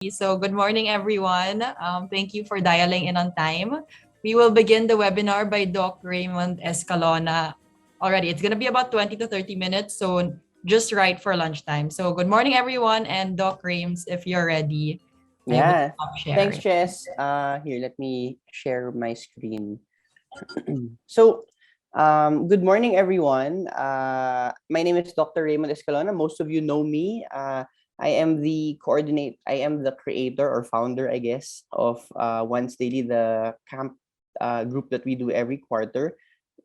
So, good morning, everyone. Thank you for dialing in on time. We will begin the webinar by Doc Raymond Escalona already. It's going to be about 20 to 30 minutes, so just right for lunchtime. So, good morning, everyone. And Doc Rames, if you're ready, I will Yeah. stop Thanks, sharing. Jess. Here, let me share my screen. So, good morning, everyone. My name is Dr. Raymond Escalona. Most of you know me. I am the creator or founder, I guess, of Once Daily, the camp group that we do every quarter.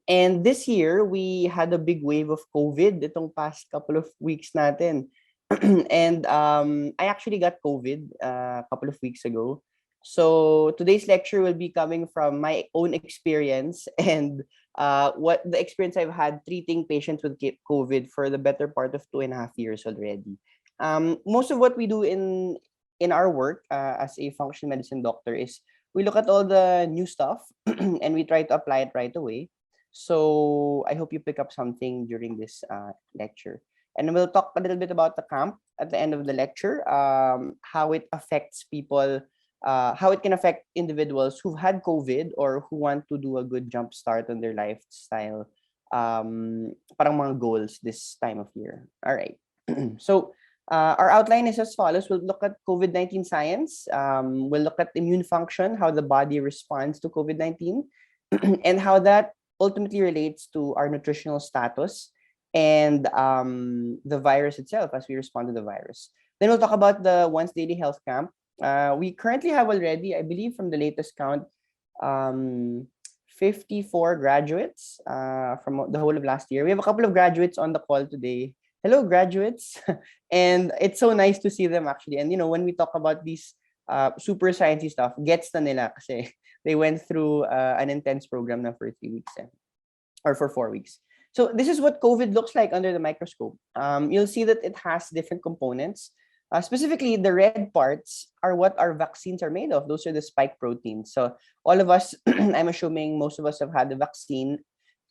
And this year, we had a big wave of COVID itong past couple of weeks natin. And I actually got COVID a couple of weeks ago. So today's lecture will be coming from my own experience and what the experience I've had treating patients with COVID for the better part of 2.5 years already. Most of what we do in our work as a functional medicine doctor is we look at all the new stuff and we try to apply it right away. So I hope you pick up something during this lecture. And we'll talk a little bit about the camp at the end of the lecture, how it affects people, how it can affect individuals who've had COVID or who want to do a good jump start on their lifestyle, parang mga goals this time of year. All right. So our outline is as follows. We'll look at COVID-19 science. We'll look at immune function, how the body responds to COVID-19, and how that ultimately relates to our nutritional status and the virus itself as we respond to the virus. Then we'll talk about the Once Daily Health Camp. We currently have already, I believe from the latest count, 54 graduates from the whole of last year. We have a couple of graduates on the call today. Hello, graduates. And it's so nice to see them actually. And, when we talk about these super sciencey stuff, gets na nila kasi they went through an intense program na for 3 weeks or for 4 weeks. So this is what COVID looks like under the microscope. You'll see that it has different components. Specifically, the red parts are what our vaccines are made of. Those are the spike proteins. So all of us, I'm assuming most of us have had the vaccine,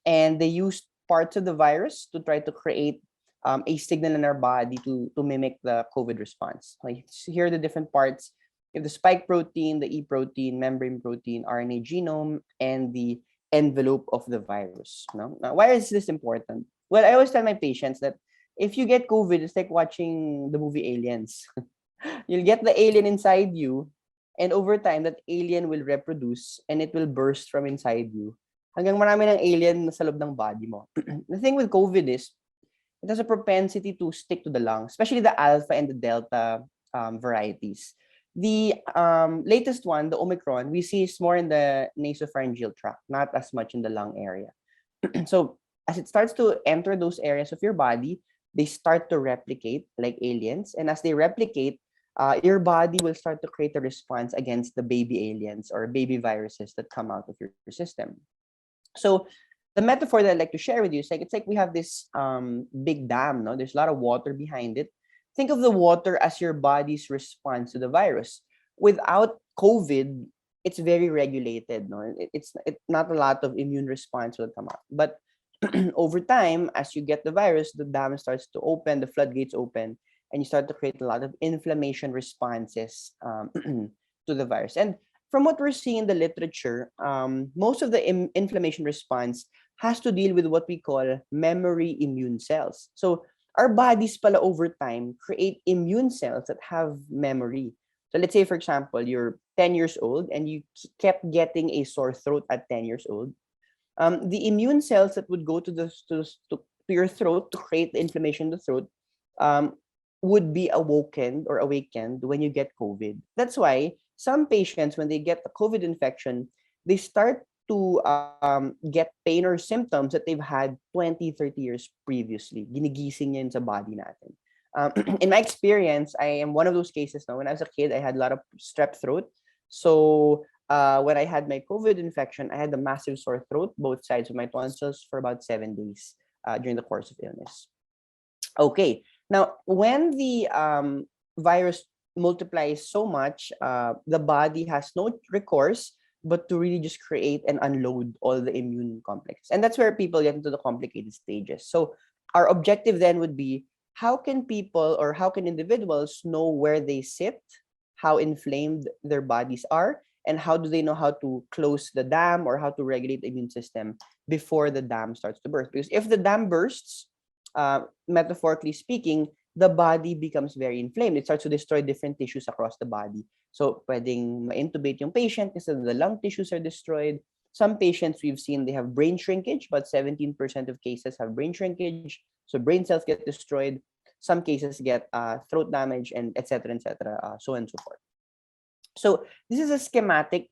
and they used parts of the virus to try to create a signal in our body to mimic the COVID response. Like, here are the different parts. You have the spike protein, the E protein, membrane protein, RNA genome, and the envelope of the virus. No? Now, why is this important? Well, I always tell my patients that if you get COVID, it's like watching the movie Aliens. You'll get the alien inside you, and over time, that alien will reproduce and it will burst from inside you. Hanggang marami ng alien sa loob ng body mo. The thing with COVID is, it has a propensity to stick to the lungs, especially the alpha and the delta varieties. The latest one, the Omicron, we see is more in the nasopharyngeal tract, not as much in the lung area. So as it starts to enter those areas of your body, they start to replicate like aliens. And as they replicate, your body will start to create a response against the baby aliens or baby viruses that come out of your system. So the metaphor that I like to share with you is it's like we have this big dam, no? There's a lot of water behind it. Think of the water as your body's response to the virus. Without COVID, it's very regulated, no? It's not a lot of immune response will come out. But over time, as you get the virus, the dam starts to open, the floodgates open, and you start to create a lot of inflammation responses to the virus. And from what we're seeing in the literature, most of the inflammation response has to deal with what we call memory immune cells. So our bodies pala over time create immune cells that have memory. So let's say, for example, you're 10 years old and you kept getting a sore throat at 10 years old. The immune cells that would go to your throat to create the inflammation in the throat would be awakened when you get COVID. That's why some patients, when they get a COVID infection, they start to get pain or symptoms that they've had 20, 30 years previously. Ginigising yun sa body natin. In my experience, I am one of those cases now. When I was a kid, I had a lot of strep throat. So when I had my COVID infection, I had a massive sore throat, both sides of my tonsils, for about 7 days during the course of illness. Okay, now when the virus multiplies so much, the body has no recourse but to really just create and unload all the immune complex. And that's where people get into the complicated stages. So our objective then would be, how can people or how can individuals know where they sit, how inflamed their bodies are, and how do they know how to close the dam or how to regulate the immune system before the dam starts to burst. Because if the dam bursts, metaphorically speaking, the body becomes very inflamed. It starts to destroy different tissues across the body. So pwedeng ma-intubate yung patient kasi the lung tissues are destroyed. Some patients we've seen, they have brain shrinkage, but 17% of cases have brain shrinkage. So brain cells get destroyed. Some cases get throat damage, and etc., etc., so on and so forth. So this is a schematic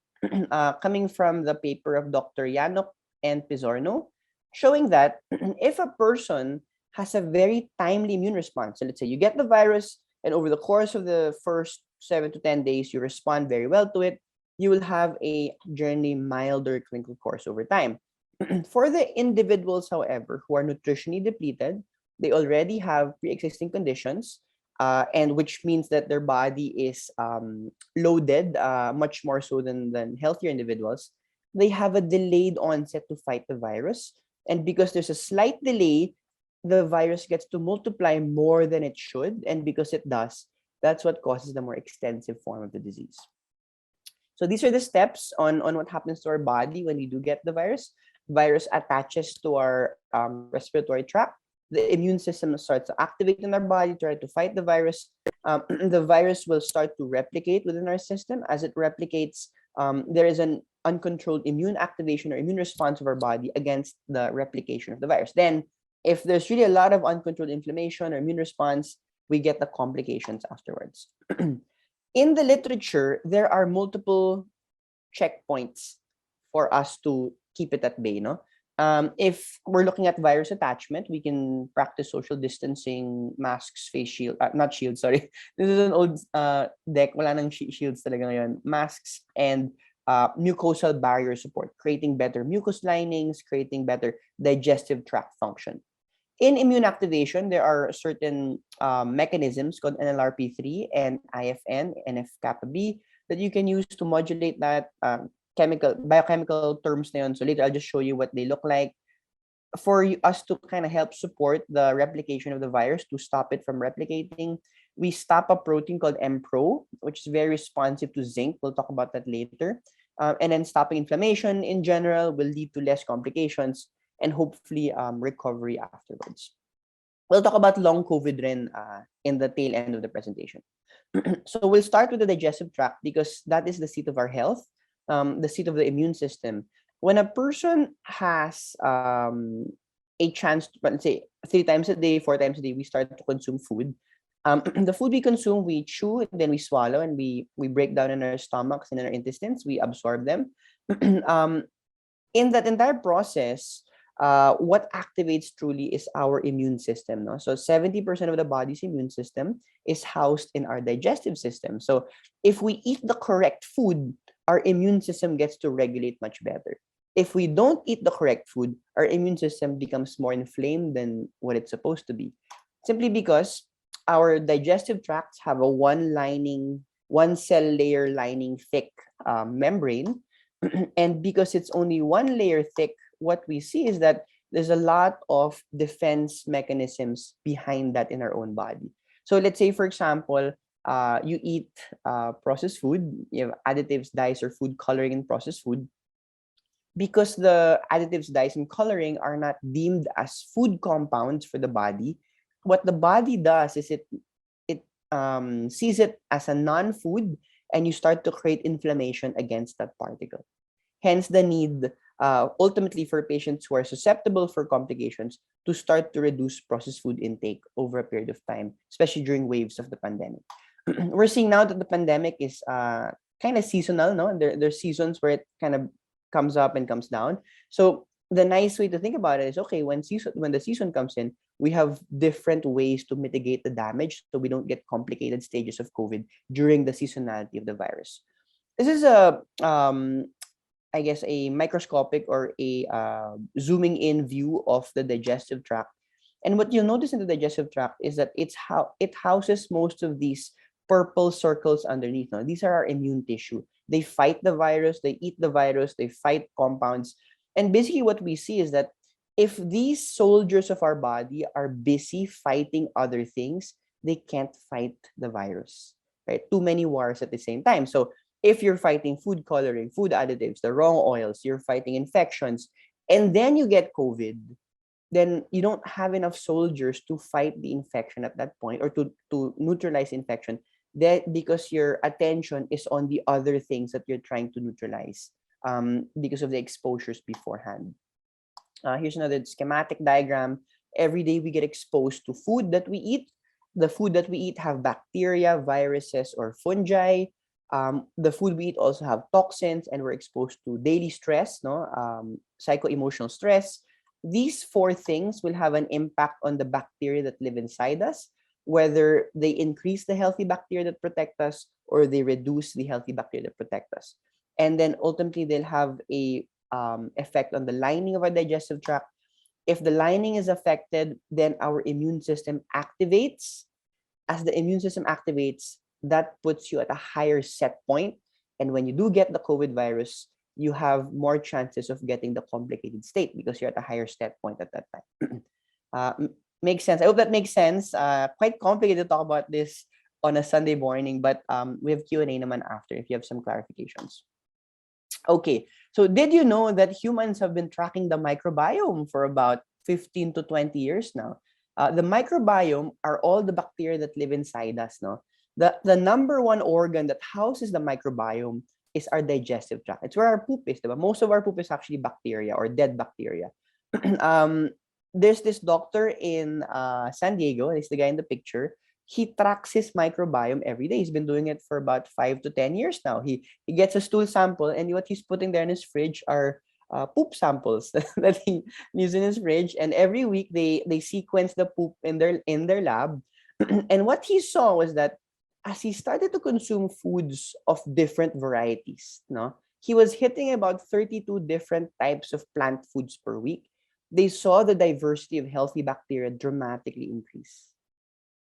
coming from the paper of Dr. Yanok and Pizorno, showing that if a person has a very timely immune response, so let's say you get the virus and over the course of the first 7 to 10 days, you respond very well to it, you will have a generally milder clinical course over time. For the individuals, however, who are nutritionally depleted, they already have pre-existing conditions, and which means that their body is loaded much more so than healthier individuals. They have a delayed onset to fight the virus. And because there's a slight delay, the virus gets to multiply more than it should. And because it does, that's what causes the more extensive form of the disease. So these are the steps on what happens to our body when we do get the virus. Virus attaches to our respiratory tract. The immune system starts to activate in our body, try to fight the virus. The virus will start to replicate within our system. As it replicates, there is an uncontrolled immune activation or immune response of our body against the replication of the virus. Then, if there's really a lot of uncontrolled inflammation or immune response, we get the complications afterwards. In the literature, there are multiple checkpoints for us to keep it at bay. No, if we're looking at virus attachment, we can practice social distancing, masks, face shield, not shield, sorry. This is an old deck. Wala nang shields talaga ngayon. Masks and mucosal barrier support, creating better mucous linings, creating better digestive tract function. In immune activation, there are certain mechanisms called NLRP3 and IFN, NF-kappa B, that you can use to modulate that biochemical terms na yun. So later, I'll just show you what they look like. For us to kind of help support the replication of the virus, to stop it from replicating, we stop a protein called MPRO, which is very responsive to zinc. We'll talk about that later. And then stopping inflammation in general will lead to less complications and hopefully recovery afterwards. We'll talk about long COVID in the tail end of the presentation. So we'll start with the digestive tract because that is the seat of our health, the seat of the immune system. When a person has a chance, let's say 3 times a day, 4 times a day, we start to consume food. The food we consume, we chew, then we swallow, and we break down in our stomachs and in our intestines. We absorb them. In that entire process, what activates truly is our immune system. No? So 70% of the body's immune system is housed in our digestive system. So if we eat the correct food, our immune system gets to regulate much better. If we don't eat the correct food, our immune system becomes more inflamed than what it's supposed to be. Simply because our digestive tracts have a one cell layer lining thick membrane. And because it's only one layer thick, what we see is that there's a lot of defense mechanisms behind that in our own body. So let's say, for example, you eat processed food, you have additives, dyes, or food coloring in processed food. Because the additives, dyes, and coloring are not deemed as food compounds for the body, what the body does is it sees it as a non-food, and you start to create inflammation against that particle. Hence the need, ultimately, for patients who are susceptible for complications to start to reduce processed food intake over a period of time, especially during waves of the pandemic. We're seeing now that the pandemic is kind of seasonal, no? There's seasons where it kind of comes up and comes down. So the nice way to think about it is, okay, when the season comes in, we have different ways to mitigate the damage so we don't get complicated stages of COVID during the seasonality of the virus. This is I guess a microscopic or a zooming in view of the digestive tract. And what you'll notice in the digestive tract is that it houses most of these purple circles underneath. Now, these are our immune tissue. They fight the virus, they eat the virus, they fight compounds. And basically what we see is that if these soldiers of our body are busy fighting other things, they can't fight the virus. right? Too many wars at the same time. So if you're fighting food coloring, food additives, the wrong oils, you're fighting infections, and then you get COVID, then you don't have enough soldiers to fight the infection at that point, or to neutralize infection, that because your attention is on the other things that you're trying to neutralize, because of the exposures beforehand. Here's another schematic diagram. Every day we get exposed to food that we eat. The food that we eat have bacteria, viruses, or fungi. The food we eat also have toxins, and we're exposed to daily stress, no, psycho-emotional stress. These four things will have an impact on the bacteria that live inside us, whether they increase the healthy bacteria that protect us or they reduce the healthy bacteria that protect us. And then ultimately they'll have a effect on the lining of our digestive tract. If the lining is affected, then our immune system activates. As the immune system activates, that puts you at a higher set point. And when you do get the COVID virus, you have more chances of getting the complicated state because you're at a higher set point at that time. uh, Makes sense. I hope that makes sense. Quite complicated to talk about this on a Sunday morning, but we have Q&A naman after if you have some clarifications. Okay, so did you know that humans have been tracking the microbiome for about 15 to 20 years now? The microbiome are all the bacteria that live inside us. No, the number one organ that houses the microbiome is our digestive tract. It's where our poop is. Diba? Most of our poop is actually bacteria or dead bacteria. um, there's this doctor in San Diego. He's the guy in the picture. He tracks his microbiome every day. He's been doing it for about 5 to 10 years now. He gets a stool sample, and what he's putting there in his fridge are poop samples that he leaves in his fridge. And every week they sequence the poop in their lab. And what he saw was that as he started to consume foods of different varieties, no, he was hitting about 32 different types of plant foods per week. They saw the diversity of healthy bacteria dramatically increase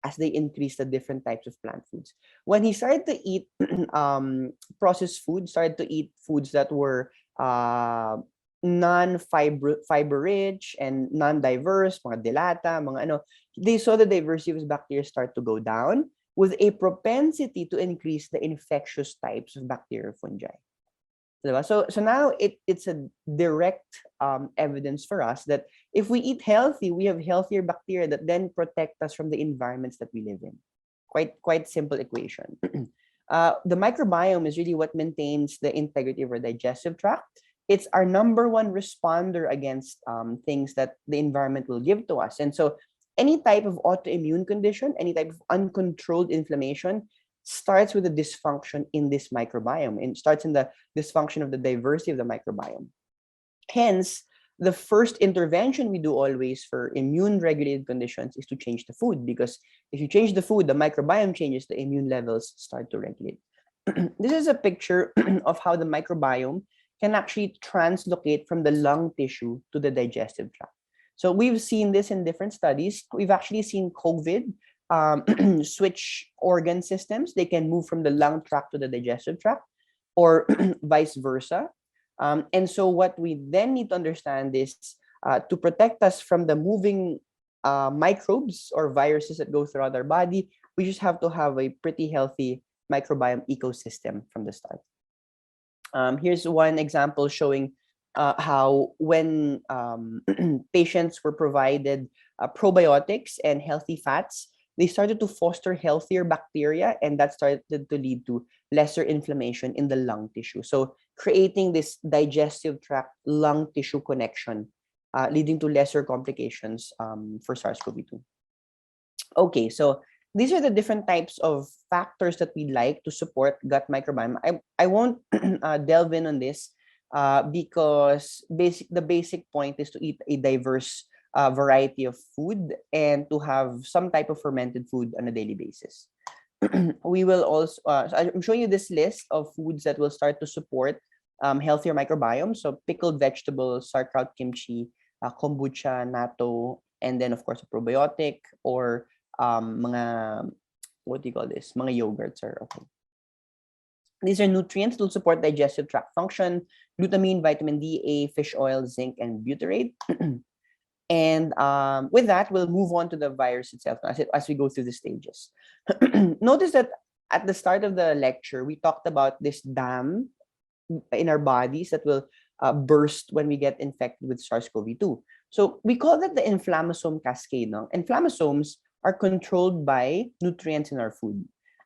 as they increase the different types of plant foods. When he started to eat processed food, started to eat foods that were non-fiber rich and non-diverse, mga delata, mga ano, they saw the diversity of bacteria start to go down with a propensity to increase the infectious types of bacteria fungi. So now it's a direct evidence for us that if we eat healthy, we have healthier bacteria that then protect us from the environments that we live in. Quite simple equation. The microbiome is really what maintains the integrity of our digestive tract. It's our number one responder against things that the environment will give to us. And so any type of autoimmune condition, any type of uncontrolled inflammation starts with a dysfunction in this microbiome, and starts in the dysfunction of the diversity of the microbiome. Hence, the first intervention we do always for immune regulated conditions is to change the food, because if you change the food, the microbiome changes, the immune levels start to regulate. This is a picture of how the microbiome can actually translocate from the lung tissue to the digestive tract. So we've seen this in different studies. We've actually seen COVID switch organ systems. They can move from the lung tract to the digestive tract, or vice versa. And so what we then need to understand is to protect us from the moving microbes or viruses that go throughout our body, we just have to have a pretty healthy microbiome ecosystem from the start. Here's one example showing how when patients were provided probiotics and healthy fats, they started to foster healthier bacteria, and that started to lead to lesser inflammation in the lung tissue. So creating this digestive tract lung tissue connection, leading to lesser complications for SARS-CoV-2. Okay, so these are the different types of factors that we like to support gut microbiome. I won't delve in on this because the basic point is to eat a diverse variety of food and to have some type of fermented food on a daily basis. We will also, so I'm showing you this list of foods that will start to support healthier microbiome. So pickled vegetables, sauerkraut, kimchi, kombucha, natto, and then of course a probiotic, or mga, what do you call this? Mga yogurts are okay. These are nutrients to support digestive tract function: glutamine, vitamin D, A, fish oil, zinc, and butyrate. And with that, we'll move on to the virus itself as we go through the stages. Notice that at the start of the lecture, we talked about this dam in our bodies that will burst when we get infected with SARS-CoV-2. So we call that the inflammasome cascade. No? Inflammasomes are controlled by nutrients in our food.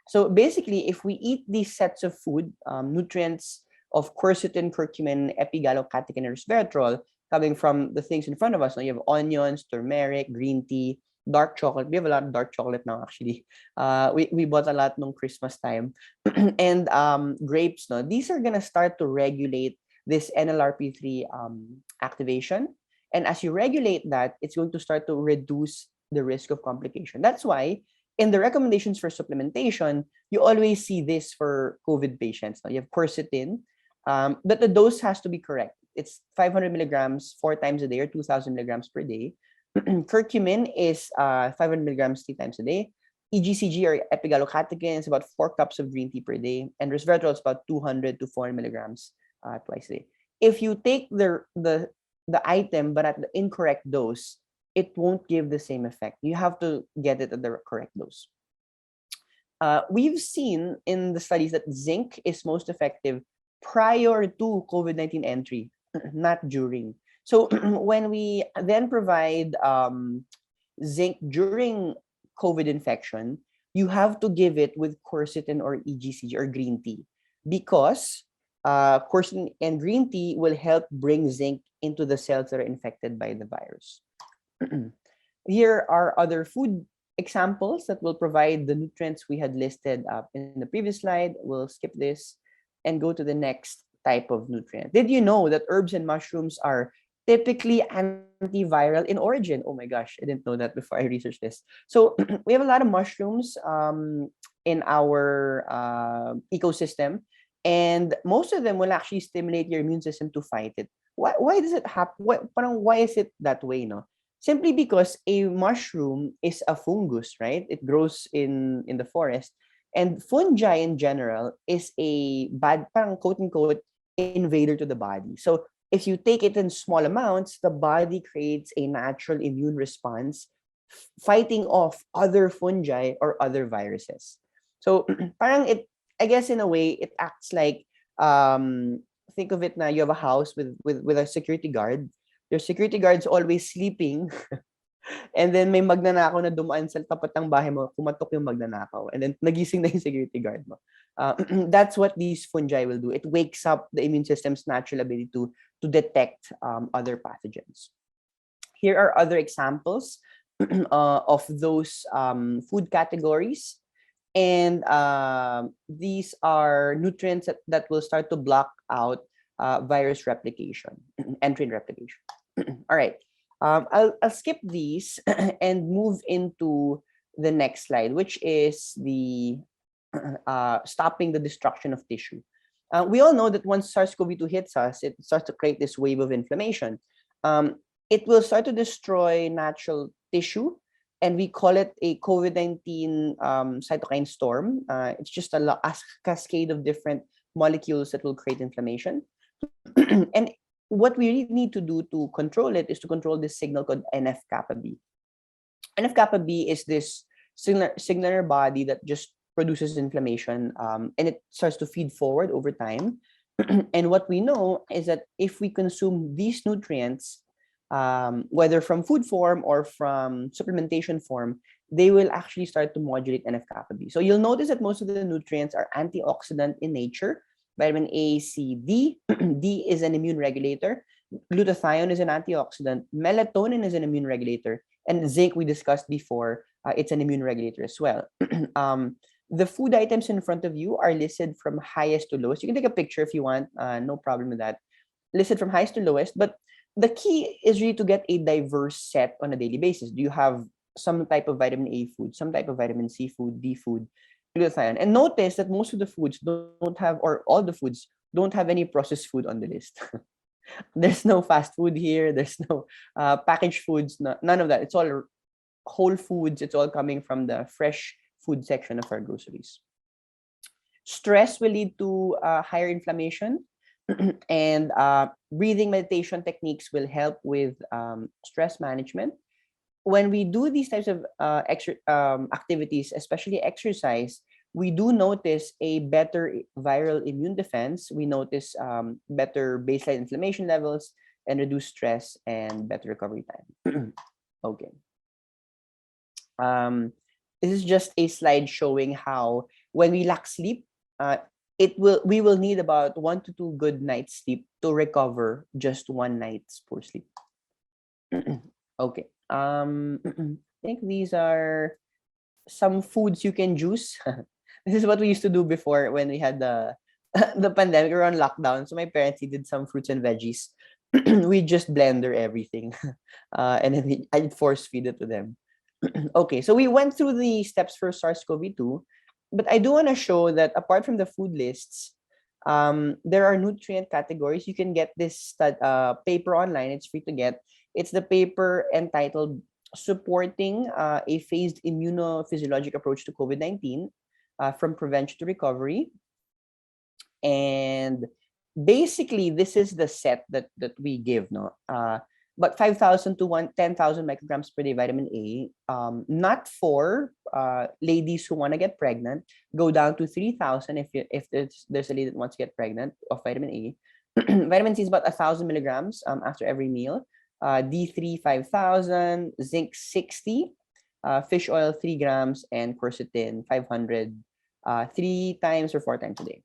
So basically, if we eat these sets of food, nutrients of quercetin, curcumin, epigallocatechin, and resveratrol coming from the things in front of us. No? You have onions, turmeric, green tea, dark chocolate. We have a lot of dark chocolate now, actually. We bought a lot nung Christmas time. And grapes, no? These are going to start to regulate this NLRP3 activation. And as you regulate that, it's going to start to reduce the risk of complication. That's why in the recommendations for supplementation, you always see this for COVID patients. No? You have quercetin, but the dose has to be correct. It's 500 milligrams 4 times a day or 2,000 milligrams per day. Curcumin is 500 milligrams 3 times a day. EGCG or epigallocatechin is about 4 cups of green tea per day, and resveratrol is about 200 to 400 milligrams twice a day. If you take the item but at the incorrect dose, it won't give the same effect. You have to get it at the correct dose. We've seen in the studies that zinc is most effective prior to COVID-19 entry, not during. So when we then provide zinc during COVID infection, you have to give it with quercetin or EGCG or green tea, because quercetin and green tea will help bring zinc into the cells that are infected by the virus. Here are other food examples that will provide the nutrients we had listed in the previous slide. We'll skip this and go to the next type of nutrient. Did you know that herbs and mushrooms are typically antiviral in origin? Oh my gosh, I didn't know that before I researched this. So we have a lot of mushrooms in our ecosystem, and most of them will actually stimulate your immune system to fight it. Why does it happen? Why is it that way? No, simply because a mushroom is a fungus, right? It grows in the forest, and fungi in general is a bad, parang quote unquote, invader to the body. So if you take it in small amounts, the body creates a natural immune response, fighting off other fungi or other viruses. So parang it, I guess in a way, it acts like, think of it na you have a house with a security guard. Your security guard's always sleeping, and then may magnanakaw na dumaan sa tapat ng bahay mo, kumatok yung magnanakaw, and then nagising na yung security guard mo. That's what these fungi will do. It wakes up the immune system's natural ability to detect other pathogens. Here are other examples of those food categories. And these are nutrients that will start to block out virus replication, entry and replication. All right. I'll skip these and move into the next slide, which is the stopping the destruction of tissue. We all know that once SARS-CoV-2 hits us, it starts to create this wave of inflammation. It will start to destroy natural tissue, and we call it a COVID-19 cytokine storm. It's just a cascade of different molecules that will create inflammation. And what we really need to do to control it is to control this signal called NF-kappa B. NF-kappa B is this signaler body that just produces inflammation, and it starts to feed forward over time. And what we know is that if we consume these nutrients, whether from food form or from supplementation form, they will actually start to modulate NF-kappa B. So you'll notice that most of the nutrients are antioxidant in nature. Vitamin A, C, D. D is an immune regulator. Glutathione is an antioxidant. Melatonin is an immune regulator. And zinc, we discussed before, it's an immune regulator as well. The food items in front of you are listed from highest to lowest. You can take a picture if you want, no problem with that. Listed from highest to lowest, but the key is really to get a diverse set on a daily basis. Do you have some type of vitamin A food, some type of vitamin C food, D food, glutathione? And notice that most of the foods don't have, or all the foods don't have any processed food on the list. There's no fast food here. There's no packaged foods, none of that. It's all whole foods. It's all coming from the fresh food section of our groceries. Stress will lead to higher inflammation. And breathing meditation techniques will help with stress management. When we do these types of activities, especially exercise, we do notice a better viral immune defense. We notice better baseline inflammation levels and reduced stress and better recovery time. Okay. Um, this is just a slide showing how when we lack sleep, we will need about 1 to 2 good nights sleep to recover just one night's poor sleep. Okay. I think these are some foods you can juice. This is what we used to do before when we had the the pandemic or on lockdown. So my parents did some fruits and veggies. We just blender everything, and then I'd force feed it to them. Okay, so we went through the steps for SARS-CoV-2, but I do want to show that apart from the food lists, there are nutrient categories. You can get this paper online. It's free to get. It's the paper entitled "Supporting a Phased Immunophysiologic Approach to COVID-19 from Prevention to Recovery." And basically, this is the set that we give, no? But 5,000 to 10,000 micrograms per day vitamin A, not for ladies who want to get pregnant. Go down to 3,000 if there's a lady that wants to get pregnant of vitamin A. Vitamin C is about 1,000 milligrams after every meal. D3 5,000, zinc 60, fish oil 3 grams, and quercetin 500 3 times or 4 times a day.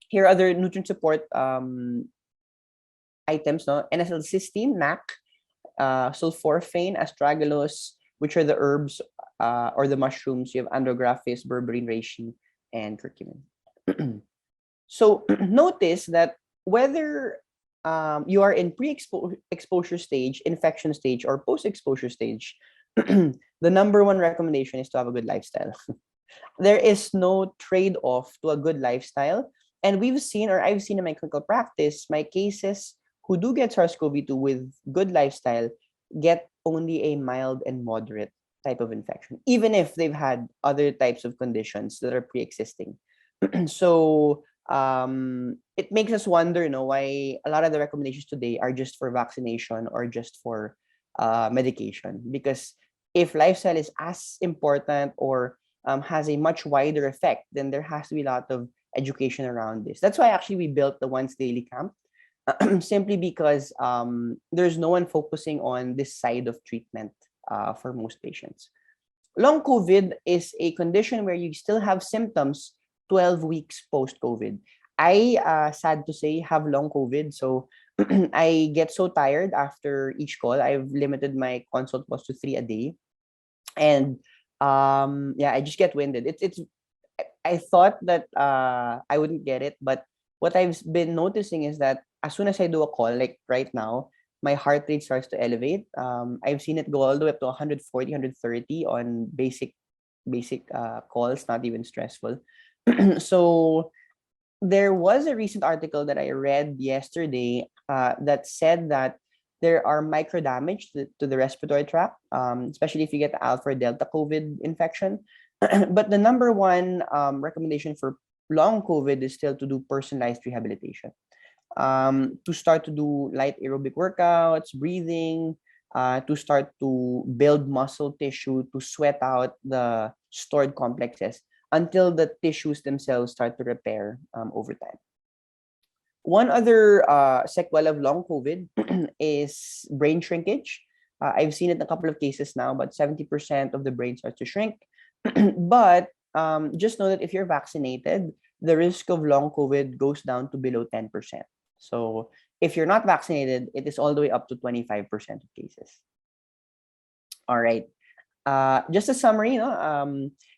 Here are other nutrient support items, no? N-acetylcysteine, NAC, sulforaphane, astragalus, which are the herbs or the mushrooms. You have andrographis, berberine, reishi, and curcumin. So notice that whether you are in pre-exposure stage, infection stage, or post-exposure stage, the number one recommendation is to have a good lifestyle. There is no trade-off to a good lifestyle. And we've seen, or I've seen in my clinical practice, my cases who do get SARS-CoV-2 with good lifestyle get only a mild and moderate type of infection, even if they've had other types of conditions that are pre-existing. So it makes us wonder, why a lot of the recommendations today are just for vaccination or just for medication. Because if lifestyle is as important or has a much wider effect, then there has to be a lot of education around this. That's why actually we built the Once Daily Camp, simply because there's no one focusing on this side of treatment for most patients. Long COVID is a condition where you still have symptoms 12 weeks post-COVID. I, sad to say, have long COVID. So I get so tired after each call. I've limited my consult was to 3 a day. And yeah, I just get winded. I thought that I wouldn't get it, but what I've been noticing is that as soon as I do a call, like right now, my heart rate starts to elevate. I've seen it go all the way up to 140, 130 on basic calls, not even stressful. So there was a recent article that I read yesterday that said that there are micro damage to the respiratory tract, especially if you get alpha or delta COVID infection. But the number one recommendation for long COVID is still to do personalized rehabilitation. To start to do light aerobic workouts, breathing, to start to build muscle tissue, to sweat out the stored complexes until the tissues themselves start to repair over time. One other sequel of long COVID is brain shrinkage. I've seen it in a couple of cases now, but 70% of the brain starts to shrink. But just know that if you're vaccinated, the risk of long COVID goes down to below 10%. So if you're not vaccinated, it is all the way up to 25% of cases. All right. Just a summary,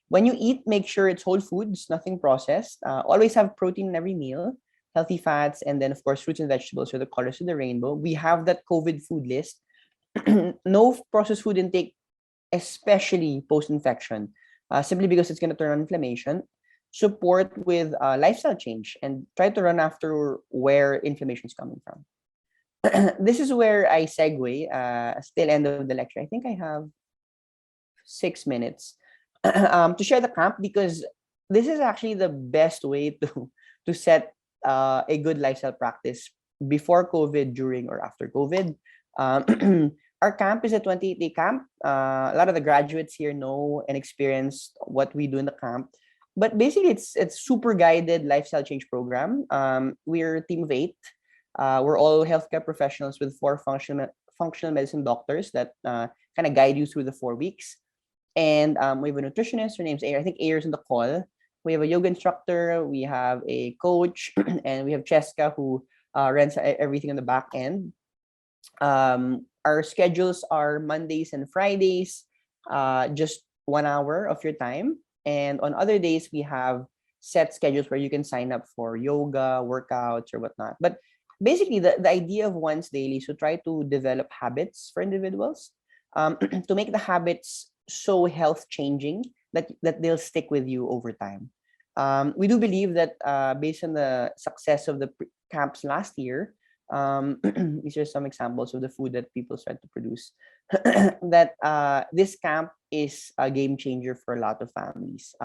when you eat, make sure it's whole foods, nothing processed. Always have protein in every meal, healthy fats, and then, of course, fruits and vegetables are the colors of the rainbow. We have that COVID food list. No processed food intake, especially post-infection, simply because it's going to turn on inflammation. Support with lifestyle change and try to run after where inflammation is coming from. This is where I segue, still end of the lecture. I think I have 6 minutes to share the camp, because this is actually the best way to set a good lifestyle practice before COVID, during, or after COVID. Our camp is a 28-day camp. A lot of the graduates here know and experience what we do in the camp. But basically, it's super guided lifestyle change program. We're a team of 8. We're all healthcare professionals with 4 functional medicine doctors that kind of guide you through the 4 weeks. And we have a nutritionist. Her name's Ayer. I think Ayer's on the call. We have a yoga instructor. We have a coach, and we have Cheska who runs everything on the back end. Our schedules are Mondays and Fridays, just 1 hour of your time. And on other days, we have set schedules where you can sign up for yoga, workouts, or whatnot. But basically, the idea of once daily is to try to develop habits for individuals, to make the habits so health changing that they'll stick with you over time. We do believe that based on the success of the camps last year, these are some examples of the food that people start to produce. That this camp is a game changer for a lot of families.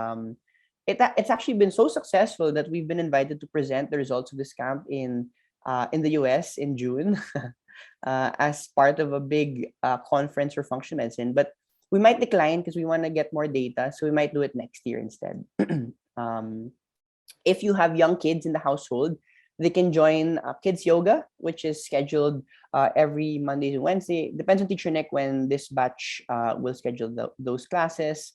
It's actually been so successful that we've been invited to present the results of this camp in the US in June as part of a big conference for functional medicine. But we might decline because we want to get more data, so we might do it next year instead. If you have young kids in the household, they can join kids yoga, which is scheduled every Monday and Wednesday. Depends on Teacher Nick when this batch will schedule those classes.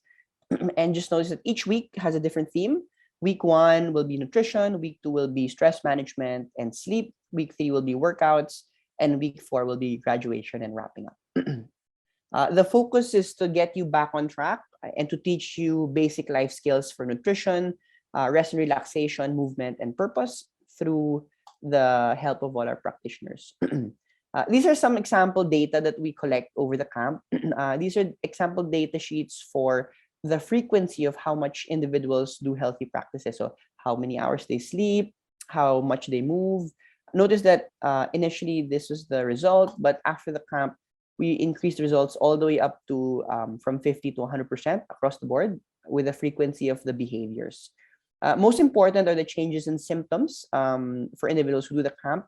And just notice that each week has a different theme. Week 1 will be nutrition. Week 2 will be stress management and sleep. Week 3 will be workouts. And week 4 will be graduation and wrapping up. The focus is to get you back on track and to teach you basic life skills for nutrition, rest and relaxation, movement, and purpose through the help of all our practitioners. These are some example data that we collect over the camp. These are example data sheets for the frequency of how much individuals do healthy practices. So how many hours they sleep, how much they move. Notice that initially this was the result, but after the camp, we increased results all the way up to from 50 to 100% across the board with the frequency of the behaviors. Most important are the changes in symptoms for individuals who do the camp.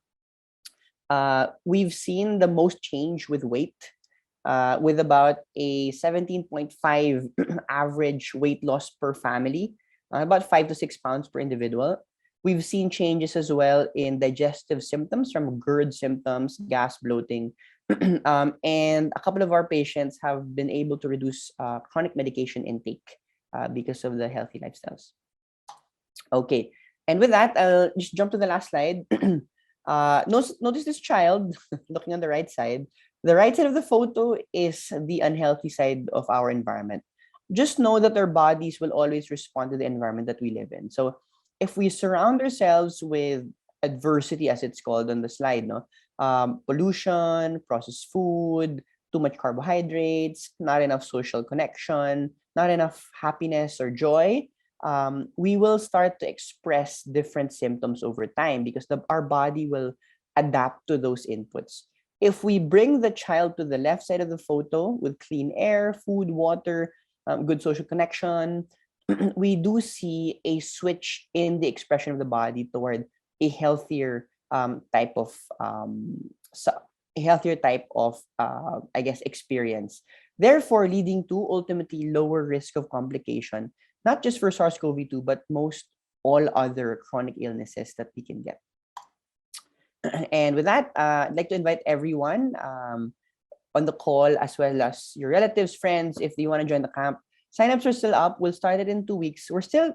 We've seen the most change with weight, with about a 17.5 average weight loss per family, about 5 to 6 pounds per individual. We've seen changes as well in digestive symptoms from GERD symptoms, gas, bloating, and a couple of our patients have been able to reduce chronic medication intake because of the healthy lifestyles. Okay, and with that, I'll just jump to the last slide. Notice this child looking on the right side. The right side of the photo is the unhealthy side of our environment. Just know that our bodies will always respond to the environment that we live in. So if we surround ourselves with adversity, as it's called on the slide, pollution, processed food, too much carbohydrates, not enough social connection, not enough happiness or joy, we will start to express different symptoms over time because our body will adapt to those inputs. If we bring the child to the left side of the photo with clean air, food, water, good social connection, we do see a switch in the expression of the body toward a healthier type of I guess experience. Therefore, leading to ultimately lower risk of complication, not just for SARS-CoV-2, but most all other chronic illnesses that we can get. And with that, I'd like to invite everyone on the call, as well as your relatives, friends, if you want to join the camp. Signups are still up. We'll start it in 2 weeks. We're still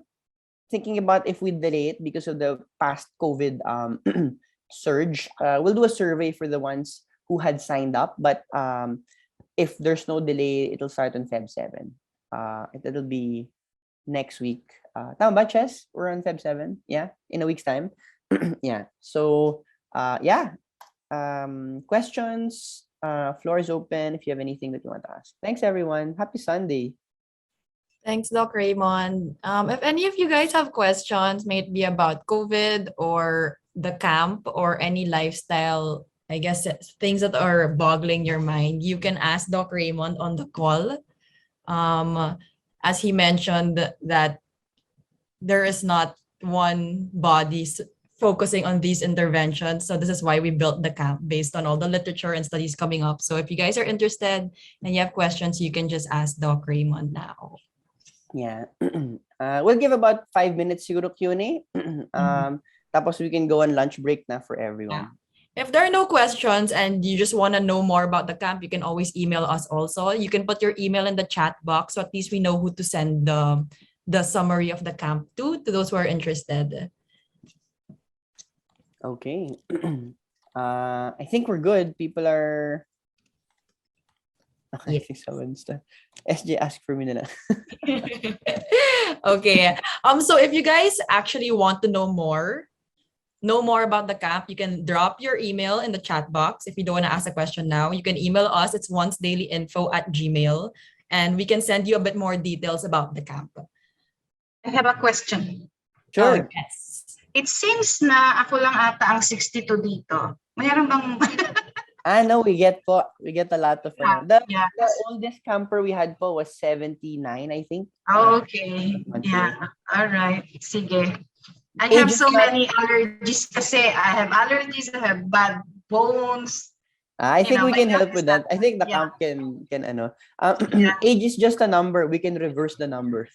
thinking about if we delay it because of the past COVID surge. We'll do a survey for the ones who had signed up, but if there's no delay, it'll start on Feb 7. It'll be next week. Tama ba, Chess? We're on Feb 7. Yeah, in a week's time. Yeah. So, questions, floor is open if you have anything that you want to ask. Thanks, everyone. Happy Sunday. Thanks, Doc Raymond. If any of you guys have questions, may it be about COVID or the camp or any lifestyle, I guess, things that are boggling your mind, you can ask Doc Raymond on the call. As he mentioned that there is not one body focusing on these interventions. So this is why we built the camp based on all the literature and studies coming up. So if you guys are interested and you have questions, you can just ask Doc Raymond now. Yeah. We'll give about 5 minutes siguro Q&A. Mhm. Tapos we can go on lunch break na for Yeah. everyone. If there are no questions and you just want to know more about the camp, you can always email us also. You can put your email in the chat box so at least we know who to send the summary of the camp to those who are interested. Okay. I think we're good. People are... I Yeah. think someone's done. SJ, ask for me na lang. Okay. So if you guys actually want to know more about the camp, you can drop your email in the chat box. If you don't want to ask a question now, you can email us. It's oncedailyinfo@gmail, and we can send you a bit more details about the camp. I have a question. Oh, Sure. yes. It seems na ako lang ata ang 62 dito. Mayroon bang... No, we get a lot of yeah, the yeah. oldest camper we had po was 79, I think. Oh, okay. Months Yeah. ago. All right. Sige. I Age have is so not... many allergies kasi I have allergies, I have bad bones. I think we My can health help is with not that. I good. think the Yeah. camp can ano. Yeah. Age is just a number. We can reverse the number.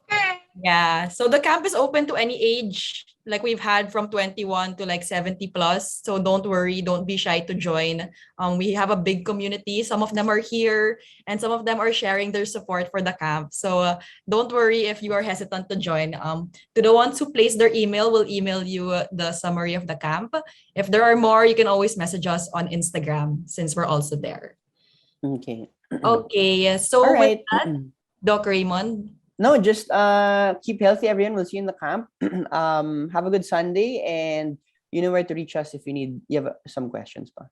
Okay. Yeah. So the camp is open to any age. Like we've had from 21 to like 70 plus. So don't worry, don't be shy to join. We have a big community. Some of them are here and some of them are sharing their support for the camp. So don't worry if you are hesitant to join. To the ones who place their email, we'll email you the summary of the camp. If there are more, you can always message us on Instagram since we're also there. Okay. Okay. All So with right. that, Doc Raymond, No, just keep healthy, everyone. We'll see you in the camp. Have a good Sunday, and you know where to reach us if you have some questions pa.